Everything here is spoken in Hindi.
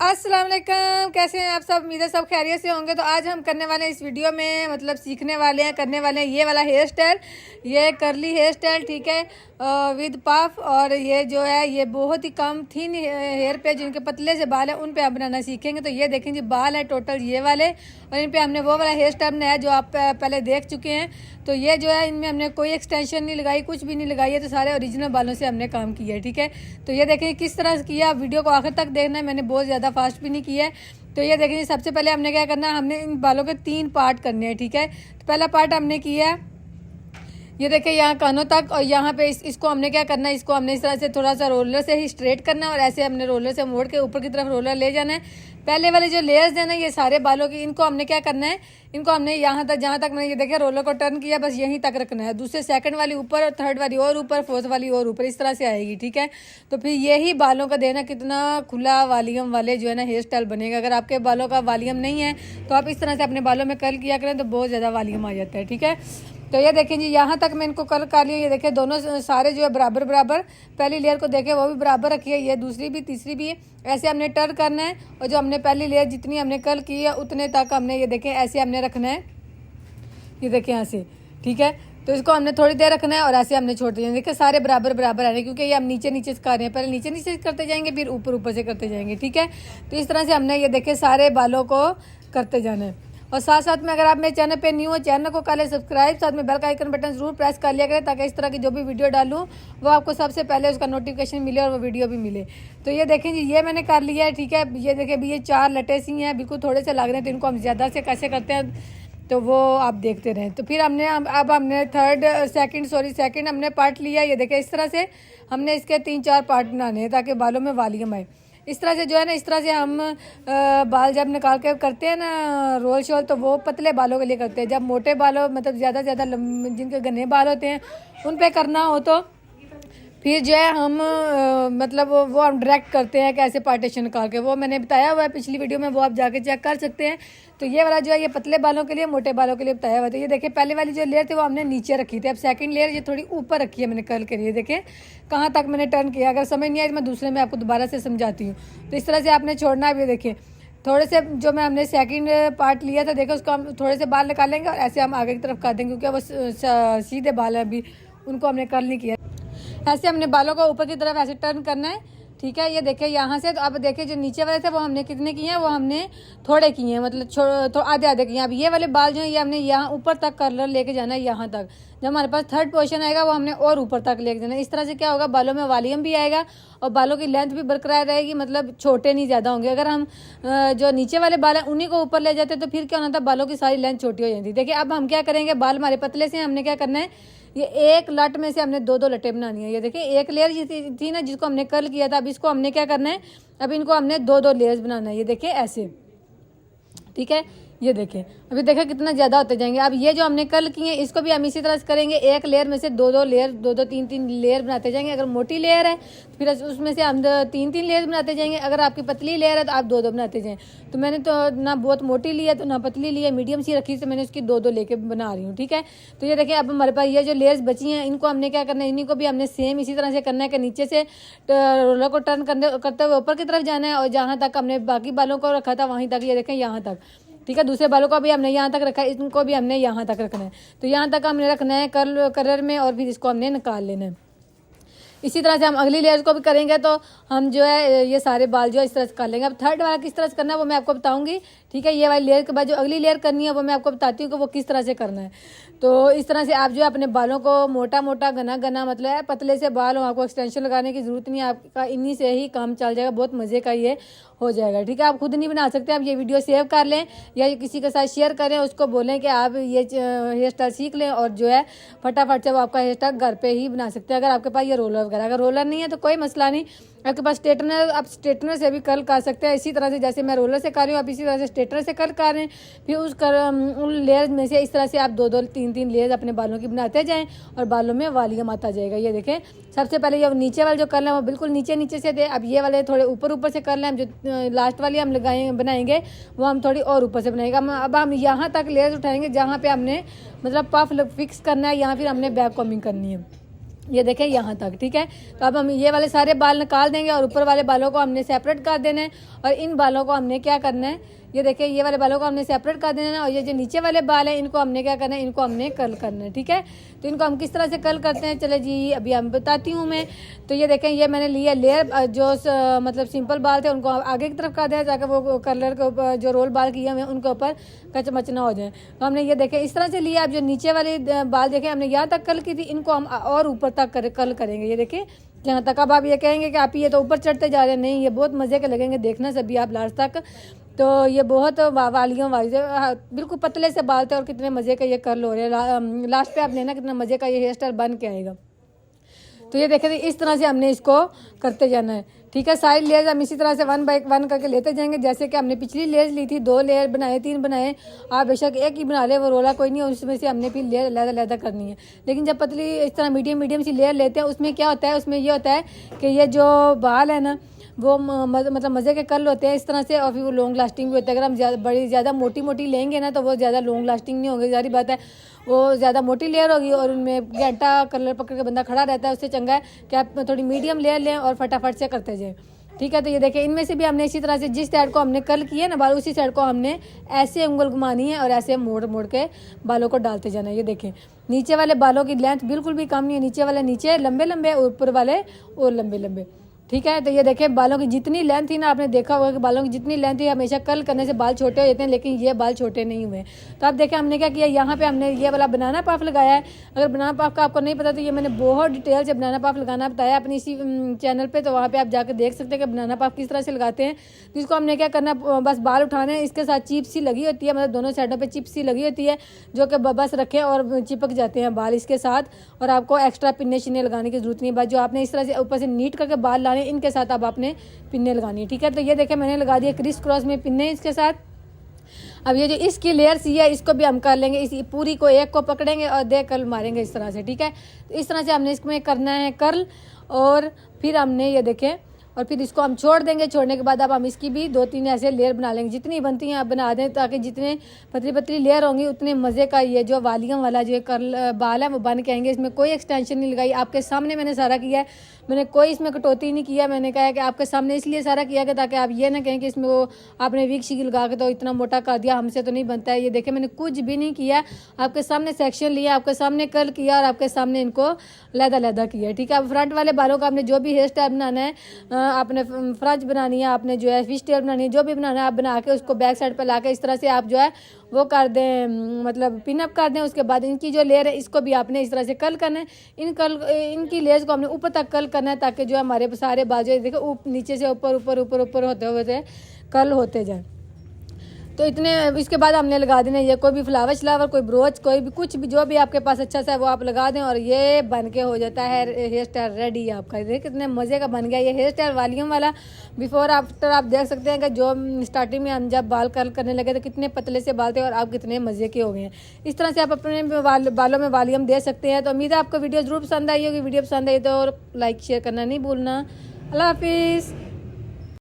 अस्सलाम वालेकुम, कैसे हैं आप सब। उम्मीद है सब खैरियत से होंगे। तो आज हम करने वाले हैं इस वीडियो में, मतलब सीखने वाले हैं, करने वाले हैं ये वाला हेयर स्टाइल, ये करली हेयर स्टाइल, ठीक है, विद पफ। और ये जो है ये बहुत ही कम थिन हेयर पे, जिनके पतले से बाल हैं उन पे आप बनाना सीखेंगे। तो ये देखें जी, बाल है टोटल ये वाले, और इन पे हमने वो वाला हेयर स्टाइल बनाया जो आप पहले देख चुके हैं। तो ये जो है इनमें हमने कोई एक्सटेंशन नहीं लगाई, कुछ भी नहीं लगाई है, तो सारे ओरिजिनल बालों से हमने काम किया है, ठीक है। तो ये देखें किस तरह किया, वीडियो को आखिर तक देखना है, मैंने बहुत ज़्यादा फास्ट भी नहीं किया है। तो ये देखें सबसे पहले हमने क्या करना है, हमने इन बालों के 3 पार्ट करने हैं, ठीक है। तो पहला पार्ट हमने किया है, ये देखिए यहाँ कानों तक, और यहाँ पे इसको हमने क्या करना है, इसको हमने इस तरह से थोड़ा सा रोलर से ही स्ट्रेट करना है, और ऐसे हमने रोलर से मोड़ के ऊपर की तरफ रोलर ले जाना है। पहले वाले जो लेयर्स है ना, ये सारे बालों की, इनको हमने क्या करना है, इनको हमने यहाँ तक, जहाँ तक मैंने ये देखिए रोलर को टर्न किया, बस यहीं तक रखना है। दूसरे सेकंड वाली ऊपर, और थर्ड वाली और ऊपर, फोर्थ वाली और ऊपर, इस तरह से आएगी, ठीक है। तो फिर यही बालों का देना, कितना खुला वॉल्यूम वाले जो है ना हेयर स्टाइल बनेगा। अगर आपके बालों का वॉल्यूम नहीं है तो आप इस तरह से अपने बालों में कर्ल किया करें, तो बहुत ज़्यादा वॉल्यूम आ जाता है, ठीक है। तो ये देखें जी, यहाँ तक मैं इनको कर्ल कर लिया। ये देखें दोनों सारे जो है बराबर बराबर, पहली लेयर को देखें वो भी बराबर रखी है, ये दूसरी भी, तीसरी भी। ऐसे हमने टर्न करना है, और जो हमने पहली लेयर जितनी हमने कर्ल की है उतने तक हमने, ये देखें ऐसे हमने रखना है, ये देखें यहाँ से, ठीक है। तो इसको हमने थोड़ी देर रखना है, और ऐसे हमने छोड़ दिया। देखिए सारे बराबर बराबर आ रहे हैं, क्योंकि ये हम नीचे नीचे से कर रहे हैं, पहले नीचे नीचे करते जाएंगे, फिर ऊपर ऊपर से करते जाएंगे, ठीक है। तो इस तरह से हमने ये देखें सारे बालों को करते जाना है। और साथ साथ में अगर आप मेरे चैनल पे न्यू हो, चैनल को कर ले सब्सक्राइब, साथ में बेल का आइकन बटन जरूर प्रेस कर लिया करें, ताकि इस तरह की जो भी वीडियो डालूँ वो आपको सबसे पहले उसका नोटिफिकेशन मिले और वो वीडियो भी मिले। तो ये देखें जी, ये मैंने कर लिया है, ठीक है। ये देखें भी, ये 4 लटे सी हैं, बिल्कुल थोड़े से लग रहे हैं, तो इनको हम ज़्यादा से कैसे करते हैं तो वो आप देखते रहें। तो फिर हमने अब हमने सेकंड हमने पार्ट लिया। ये देखें इस तरह से हमने इसके 3-4 पार्ट बनाने हैं, ताकि बालों में वॉल्यूम आए। इस तरह से जो है ना, इस तरह से हम बाल जब निकाल के करते हैं ना रोल शोल, तो वो पतले बालों के लिए करते हैं। जब मोटे बालों, मतलब ज़्यादा जिनके घने बाल होते हैं उन पे करना हो, तो फिर जो है हम मतलब वो हम डायरेक्ट करते हैं कैसे पार्टीशन निकाल के, वो मैंने बताया हुआ है पिछली वीडियो में, वो आप जाके चेक कर सकते हैं। तो ये वाला जो है ये पतले बालों के लिए, मोटे बालों के लिए बताया हुआ है। तो ये देखिए पहले वाली जो लेयर थी वो हमने नीचे रखी थी, अब सेकंड लेयर ये थोड़ी ऊपर रखी है मैंने कर्ल के लिए। देखें कहाँ तक मैंने टर्न किया, अगर समझ नहीं आए तो मैं दूसरे में आपको दोबारा से समझाती हूँ। तो इस तरह से आपने छोड़ना है। ये देखिए थोड़े से जो मैं हमने सेकंड पार्ट लिया था, देखो उसको हम थोड़े से बाल निकालेंगे, और ऐसे हम आगे की तरफ कर देंगे, क्योंकि वो सीधे बाल है, अभी उनको हमने कर्ल नहीं किया। ऐसे हमने बालों को ऊपर की तरफ ऐसे टर्न करना है, ठीक है। ये देखिए यहाँ से, तो अब देखिए जो नीचे वाले थे वो हमने कितने किए हैं, वो हमने थोड़े किए हैं, मतलब तो आधे आधे किए हैं। अब ये वाले बाल जो है ये हमने यहाँ ऊपर तक कर्लर लेके जाना है, यहाँ तक। जब हमारे पास थर्ड पोर्शन आएगा वो हमने और ऊपर तक लेके जाना है। इस तरह से क्या होगा, बालों में वॉल्यूम भी आएगा और बालों की लेंथ भी बरकरार रहेगी, मतलब छोटे नहीं ज़्यादा होंगे। अगर हम जो नीचे वाले बाल हैं उन्हीं को ऊपर ले जाते तो फिर क्या होना था, बालों की सारी लेंथ छोटी हो जाती। देखिए अब हम क्या करेंगे, बाल हमारे पतले से हमने क्या करना है, ये एक लट में से हमने 2-2 लटें बनानी है। ये देखिए एक लेयर थी ना जिसको हमने कर्ल किया था, अब इसको हमने क्या करना है, अब इनको हमने 2-2 लेयर्स बनाना है। ये देखिए ऐसे, ठीक है। ये देखें अभी देखें कितना ज़्यादा होते जाएंगे। अब ये जो हमने कर्ल किए हैं इसको भी हम इसी तरह से करेंगे, एक लेयर में से 2-2 लेयर, 2-2 3-3 लेयर बनाते जाएंगे। अगर मोटी लेयर है तो फिर उसमें से हम 3-3 लेयर बनाते जाएंगे। अगर आपकी पतली लेयर है तो आप 2-2 बनाते जाएँ। तो मैंने तो ना बहुत मोटी ली है तो ना पतली ली है, मीडियम सी रखी, तो मैंने उसकी 2-2 लेके बना रही हूँ, ठीक है। तो ये देखें अब हमारे पास ये जो लेयर्स बची हैं इनको हमने क्या करना है, इन्हीं को भी हमने सेम इसी तरह से करना है कि नीचे से रोलर को टर्न करते हुए ऊपर की तरफ जाना है, और जहाँ तक हमने बाकी बालों को रखा था वहीं तक, ये देखें यहाँ तक, ठीक है। दूसरे बालों को भी हमने यहाँ तक रखा है, इनको भी हमने यहाँ तक रखना है। तो यहाँ तक हमने रखना है कलर में, और फिर इसको हमने निकाल लेना है। इसी तरह से हम अगली लेयर को भी करेंगे, तो हम जो है ये सारे बाल जो है इस तरह से कर लेंगे। अब थर्ड वाला किस तरह से करना है वो मैं आपको बताऊंगी, ठीक है। ये वाली लेयर के बाद जो अगली लेयर करनी है वो मैं आपको बताती हूँ कि वो किस तरह से करना है। तो इस तरह से आप जो है अपने बालों को मोटा मोटा घना घना, मतलब पतले से बाल हो, आपको एक्सटेंशन लगाने की जरूरत नहीं है, आपका इन्हीं से ही काम चल जाएगा, बहुत मज़े का ये हो जाएगा, ठीक है। आप खुद नहीं बना सकते, आप ये वीडियो सेव कर लें या किसी के साथ शेयर करें, उसको बोलें कि आप ये हेयर स्टाइल सीख लें, और जो है फटाफट से वो आपका हेयर स्टाइल घर पे ही बना सकते हैं। अगर आपके पास ये रोलर वगैरह, अगर रोलर नहीं है तो कोई मसला नहीं, आपके पास स्ट्रेटनर, आप स्ट्रेटनर से भी कर्ल कर सकते हैं। इसी तरह से जैसे मैं रोलर से कर रही हूँ, आप इसी तरह से स्ट्रेटनर से कर्ल कर रहे हैं। फिर उन लेयर में से इस तरह से आप 2-2 3-3 लेयर अपने बालों की बनाते जाएं, और बालों में वॉल्यूम आता जाएगा। ये देखें सबसे पहले ये नीचे वाले जो कर्ल है वो बिल्कुल नीचे नीचे से थे, अब ये वाले थोड़े ऊपर ऊपर से कर्ल हैं। जो लास्ट वाली हम बनाएंगे वो हम थोड़ी और ऊपर से बनाएंगे। अब हम यहाँ तक लेयर उठाएंगे जहाँ पे हमने मतलब पफ फिक्स करना है, यहाँ फिर हमने बैक कॉम्बिंग करनी है। ये देखें यहाँ तक, ठीक है। तो अब हम ये वाले सारे बाल निकाल देंगे और ऊपर वाले बालों को हमने सेपरेट कर देना है। और इन बालों को हमने क्या करना है, ये देखिए ये वाले बालों को हमने सेपरेट कर देना है। और ये जो नीचे वाले बाल हैं इनको हमने क्या करना है, इनको हमने कर्ल करना है, ठीक है। तो इनको हम किस तरह से कर्ल करते हैं, चले जी अभी हम बताती हूँ मैं। तो ये देखें ये मैंने लिया लेयर, जो मतलब सिंपल बाल थे उनको आगे की तरफ कर दिया ताकि वो कर्लर के ऊपर जो रोल बाल किए हुए हैं उनके ऊपर कचमच ना हो जाए। तो हमने ये देखें इस तरह से लिया। अब जो नीचे वाले बाल देखें हमने यहाँ तक कर्ल की थी, इनको हम और ऊपर तक कर्ल करेंगे। ये देखिए जहाँ तक। अब आप ये कहेंगे कि आप ये तो ऊपर चढ़ते जा रहे हैं, नहीं, ये बहुत मज़े के लगेंगे, देखना सभी आप लास्ट तक। तो ये बहुत वालियों वाली बिल्कुल पतले से बाल थे और कितने मज़े का ये कर्ल हो रहे हैं। लास्ट पे आप लेना कितना मज़े का ये हेयर स्टाइल बन के आएगा। तो ये देखें इस तरह से हमने इसको करते जाना है, ठीक है। सारी लेयर्स हम इसी तरह से 1 बाय 1 करके लेते जाएंगे। जैसे कि हमने पिछली लेयर्स ली थी, 2 लेयर बनाए, 3 बनाए, आप बेशक एक ही बना ले, वो रोला कोई नहीं है। उसमें से हमने फिर लेयर अलग करनी है। लेकिन जब पतली इस तरह मीडियम सी लेयर लेते हैं उसमें क्या होता है, उसमें ये होता है कि ये जो बाल है ना वो मतलब मज़े के कर्ल होते हैं इस तरह से, और फिर वो लॉन्ग लास्टिंग भी होता है। अगर हम ज़्यादा मोटी लेंगे ना तो वो ज़्यादा लॉन्ग लास्टिंग नहीं होंगे, सारी बात है। वो ज़्यादा मोटी लेयर होगी और उनमें घंटा कलर पकड़ के बंदा खड़ा रहता है। उससे चंगा है कि आप थोड़ी मीडियम लेयर लें और फटाफट से करते जाएँ, ठीक है। तो ये देखें इनमें से भी हमने इसी तरह से जिस साइड को हमने कर्ल किया ना बाल, उसी साइड को हमने ऐसे उंगल घुमानी है और ऐसे मोड़ के बालों को डालते जाना है। ये देखें नीचे वाले बालों की लेंथ बिल्कुल भी कम नहीं है, नीचे वाले नीचे लंबे ऊपर वाले और लंबे, ठीक है। तो ये देखें बालों की जितनी लेंथ थी ना, आपने देखा होगा कि बालों की जितनी लेंथ थी, हमेशा कर्ल करने से बाल छोटे हो जाते हैं, लेकिन ये बाल छोटे नहीं हुए। तो आप देखें हमने क्या किया, यहाँ पे हमने ये वाला बनाना पफ लगाया है। अगर बनाना पफ का आपको नहीं पता तो ये मैंने बहुत डिटेल से बनाना पफ लगाना बताया अपनी इसी चैनल पे, तो वहाँ पे आप जाकर देख सकते हैं कि बनाना पफ किस तरह से लगाते हैं। तो इसको हमने क्या करना, बस बाल उठाने हैं, इसके साथ चिप्स सी लगी होती है, मतलब दोनों साइडों पर चिप्स सी लगी होती है जो कि बस रखें और चिपक जाते हैं बाल इसके साथ, और आपको एक्स्ट्रा पिन्ने शिन्ने लगाने की जरूरत नहीं है। बस जो आपने इस तरह से ऊपर से नीट करके बाल लाने, इनके साथ अब आपने पिन्ने लगानी है, ठीक है। तो ये देखें मैंने लगा दिया क्रिस क्रॉस में पिन्ने इसके साथ। अब ये जो इसकी लेयर सी है इसको भी हम कर लेंगे, इसी पूरी को एक को पकड़ेंगे और 2 कर्ल मारेंगे इस तरह से, ठीक है। तो इस तरह से हमने इसमें करना है कर्ल, और फिर हमने ये देखें और फिर इसको हम छोड़ देंगे। छोड़ने के बाद अब हम इसकी भी 2-3 ऐसे लेयर बना लेंगे, जितनी बनती हैं आप बना दें, ताकि जितने पतली लेयर होंगी उतने मज़े का ये जो वालियों वाला जो कर्ल बाल है वो बन के आएंगे। इसमें कोई एक्सटेंशन नहीं लगाई, आपके सामने मैंने सारा किया है, मैंने कोई इसमें कटौती नहीं किया। मैंने कहा है कि आपके सामने इसलिए सारा किया कि ताकि आप ये ना कहें कि इसमें वो आपने विग शिग लगा के तो इतना मोटा कर दिया, हमसे तो नहीं बनता है। ये देखें मैंने कुछ भी नहीं किया, आपके सामने सेक्शन लिया, आपके सामने कर्ल किया और आपके सामने इनको लहदा किया, ठीक है। अब फ्रंट वाले बालों का आपने जो भी हेयर स्टाइल बनाना है, आपने फ्रंच बनानी है, आपने जो है फिश टेल बनानी है, जो भी बनाना है आप बना के उसको बैक साइड पर ला के इस तरह से आप जो है वो कर दें, मतलब पिनअप कर दें। उसके बाद इनकी जो लेयर है इसको भी आपने इस तरह से कर्ल करना है। इनकी लेयर्स को हमने ऊपर तक कर्ल करना है ताकि जो हमारे सारे बाजू देखो नीचे से ऊपर होते हुए कर्ल होते जाए। तो इतने इसके बाद हमने लगा देना ये कोई भी फ्लावर कोई ब्रोच कोई भी कुछ भी जो भी आपके पास अच्छा सा है वो आप लगा दें, और ये बन के हो जाता है हेयर स्टाइल रेडी आपका। देखिए कितने मज़े का बन गया ये हेयर स्टाइल वालियों वाला। बिफोर आफ्टर आप देख सकते हैं कि जो स्टार्टिंग में हम जब बाल कर्ल करने लगे तो कितने पतले से बाल थे और आप कितने मज़े के हो गए हैं। इस तरह से आप अपने बालों में वॉल्यूम दे सकते हैं। तो उम्मीद है आपको वीडियो ज़रूर पसंद आई होगी। वीडियो पसंद आई तो लाइक शेयर करना नहीं भूलना। अल्लाह हाफिज़।